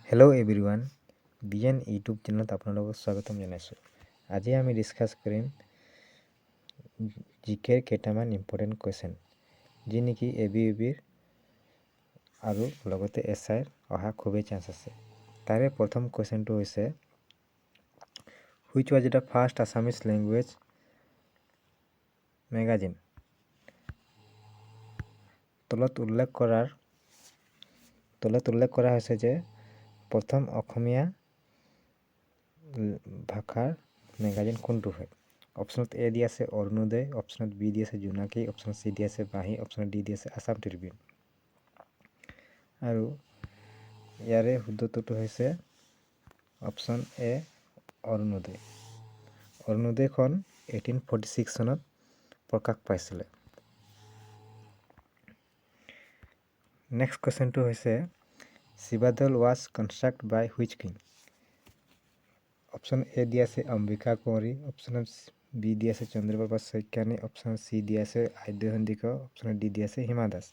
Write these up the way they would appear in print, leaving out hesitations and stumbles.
Hello' everyone, BN YouTube চেনেলত আপোনালোকক স্বাগতম জনাইছোঁ। আজি আমি ডিছকাছ কৰিম জিকেৰ কেইটামান ইম্পৰ্টেণ্ট কুৱেশ্যন, যি নেকি ABUBৰ আৰু লগতে SIৰ অহা খুবেই চান্স আছে। তাৰে প্ৰথম কুৱেশ্যনটো হৈছে, which was the first Assamese language magazine? তলত উল্লেখ কৰা হৈছে যে প্ৰথম অসমীয়া ভাষাৰ মেগাজিন কোনটো হয়? অপশ্যনত এ দি আছে অৰুণোদয়, অপশ্যনত বি দি আছে জোনাকী, অপশ্যন চি দি আছে বাঁহী, অপশ্যন ডি দি আছে আছাম ট্ৰিবিউন। আৰু ইয়াৰে শুদ্ধটোতো হৈছে অপশ্যন এ অৰুণোদয়। অৰুণোদয়খন 1846 চনত প্ৰকাশ পাইছিলে। নেক্সট কুৱেশ্যনটো হৈছে, Shivadol was construct by which king? Option A দি আছে অম্বিকা কুঁৱৰী, অপশ্যন বি দি আছে চন্দ্ৰপ্ৰভা শইকীয়ানী, অপশ্যন চি দি আছে আদ্য সন্দিকৈ, অপশ্যন ডি দি আছে হিমা দাস।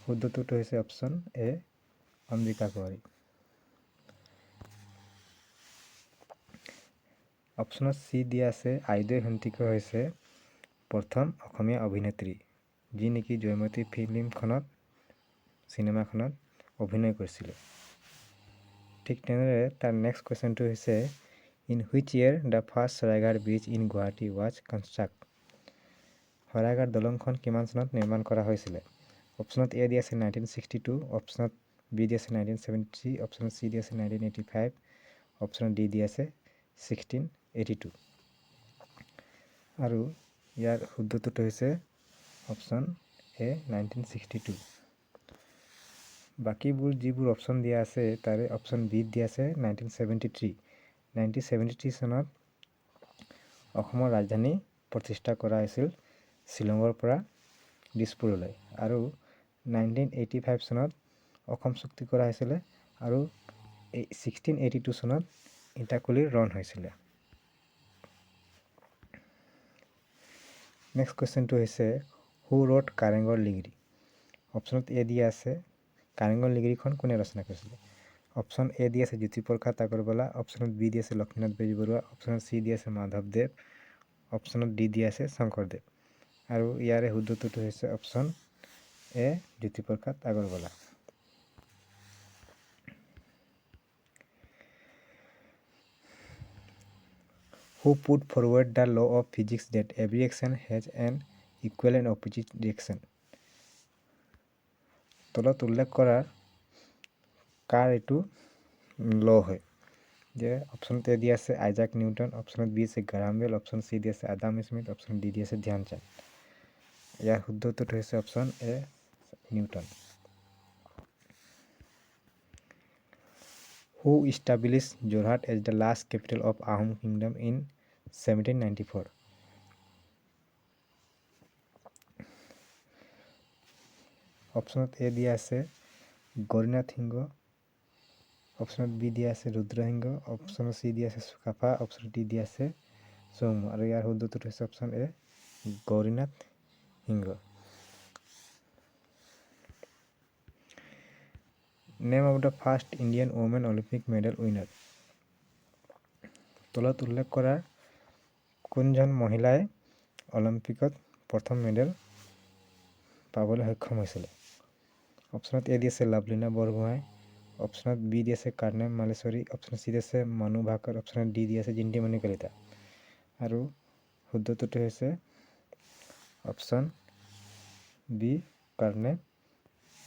শুদ্ধটোতো হৈছে অপশ্যন এ অম্বিকা কুঁৱৰী। অপশ্যনত চি দিয়া আছে আদ্য সন্দিকৈ হৈছে প্ৰথম অসমীয়া অভিনেত্ৰী, যি নেকি জয়মতী চিনেমাখনত অভিনয় কৰিছিলে। ঠিক তেনেদৰে তাৰ নেক্সট কুৱেশ্যনটো হৈছে, in which year the first Saraighat bridge in Guwahati was construct? Saraighat দলংখন কিমান চনত নিৰ্মাণ কৰা হৈছিলে? অপশ্যনত এ দি আছে 1962, অপশ্যনত বি দি আছে 1973, অপশ্যন চি দি আছে 1985, অপশ্যন ডি দি আছে 1682। আৰু ইয়াৰ শুদ্ধটোতো হৈছে অপশ্যন এ 1962। বাকীবোৰ যিবোৰ অপশ্যন দিয়া আছে তাৰে অপশ্যন বি দিয়া আছে 1973। 1973 চনত অসমৰ ৰাজধানী প্ৰতিষ্ঠা কৰা হৈছিল শ্বিলঙৰ পৰা দিছপুৰলৈ, আৰু 1985 চনত অসম চুক্তি কৰা হৈছিলে, আৰু 1682 চনত ইটাখুলিৰ ৰণ হৈছিলে। নেক্সট কুৱেশ্যনটো হৈছে, হু ৰোড কাৰেংঘৰ লিগিৰি? অপশ্যনত এ দিয়া আছে কাৰেংঘৰ লিগিৰিখন কোনে ৰচনা কৰিছিলে? অপশ্যন এ দি আছে জ্যোতিপ্ৰসাদ আগৰৱালা, অপশ্যনত বি দি আছে লক্ষ্মীনাথ বেজবৰুৱা, অপশ্যনত চি দি আছে মাধৱদেৱ, অপশ্যনত ডি দি আছে শংকৰদেৱ। আৰু ইয়াৰে শুদ্ধটোতো হৈছে option A Jyotiprasad Agarwala. Who put forward the law of physics that every action has an equal and opposite reaction? তলত উল্লেখ কৰাৰ কাৰ এইটো ল হয়? যে অপশ্যনত এ দি আছে আইজাক নিউটন, অপশ্যনত বি আছে গ্ৰাহাম বেল, অপশ্যন চি দি আছে আদাম স্মিথ, অপশ্যন ডি দি আছে ধ্যানচাঁদ। ইয়াৰ শুদ্ধটোতো হৈছে option A Newton. Who established Jorhat as the last capital of Ahom Kingdom in 1794? অপশ্যনত এ দিয়া আছে গৌৰীনাথ সিংহ, অপশ্যনত বি দিয়া আছে ৰুদ্ৰসিংহ, অপশ্যনত চি দিয়া আছে চুকাফা, অপশ্যন ডি দিয়া আছে চৌমু। আৰু ইয়াৰ শুদ্ধটোত হৈছে option A Gourinath Singh. Name of the first Indian women Olympic medal winner? তলত উল্লেখ কৰাৰ কোনজন মহিলাই অলিম্পিকত প্ৰথম মেডেল পাবলৈ সক্ষম হৈছিলে? অপশ্যনত এ দি আছে লাভলীনা বৰগোহাঁই, অপশ্যনত বি দি আছে কৰ্ণেল মালেশ্বৰী, অপশ্যন চি দি আছে মানু ভাকৰ, অপশ্যন ডি দি আছে জিন্তিমণি কলিতা। আৰু শুদ্ধটোতো হৈছে অপশ্যন বি কৰ্ণেল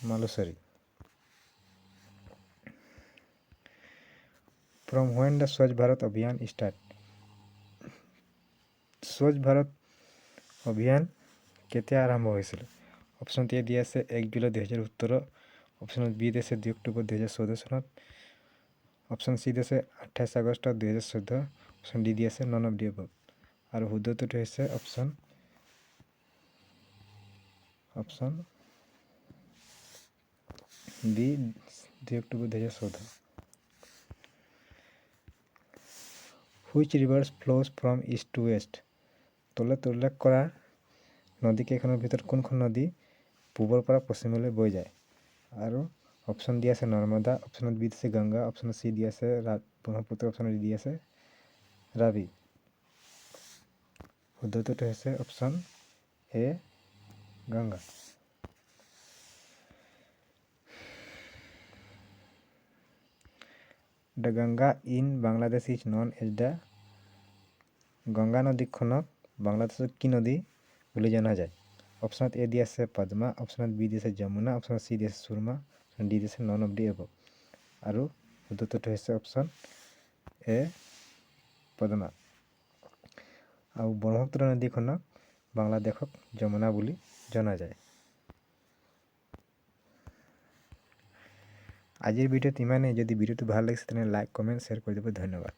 মালুশ্বৰী। From when the Swachh Bharat Abhiyan start? স্বচ্ছ ভাৰত অভিযান কেতিয়া আৰম্ভ হৈছিল? অপশ্যনত এ দি আছে 1 জুলাই 2017, অপশ্যনত বি দি আছে 2 অক্টোবৰ 2014 চনত, অপশ্যন চি দি আছে 28 আগষ্ট 2014, অপশ্যন ডি দি আছে নন অফ দি এবাভ। আৰু শুদ্ধটোতো হৈছে option B 2 October 2014। Which rivers flows from east to west? তলত উল্লেখ কৰাৰ নদীকেইখনৰ ভিতৰত কোনখন নদী পূবৰ পৰা পশ্চিমলৈ বৈ যায়? আৰু অপশ্যন ডি আছে নৰ্মদা, অপশ্যনত বি আছে গংগা, অপশ্যনত চি দি আছে ব্ৰহ্মপুত্ৰ, অপশ্যনত ডি আছে ৰাবি। শুদ্ধ উত্তৰটো হৈছে option A Ganga. The Ganga in Bangladesh is known as the Ganga নদীখনক বাংলাদেশৰ কি নদী বুলি জনা যায়? অপশ্যনত এ দি আছে পদ্মা, অপশ্যনত বি দি আছে যমুনা, অপশ্যনত চি দি আছে সুৰমা, অপশ্যন ডি দি আছে নন অফ দি এবভ। আৰু শুদ্ধ উত্তৰটো হৈছে অপশ্যন এ পদ্মা। আৰু ব্ৰহ্মপুত্ৰ নদীখনক বাংলাদেশক যমুনা বুলি জনা যায়। আজিৰ ভিডিঅ'ত ইমানেই। যদি ভিডিঅ'টো ভাল লাগিছে তেনে লাইক, কমেণ্ট, শ্বেয়াৰ কৰি দিব। ধন্যবাদ।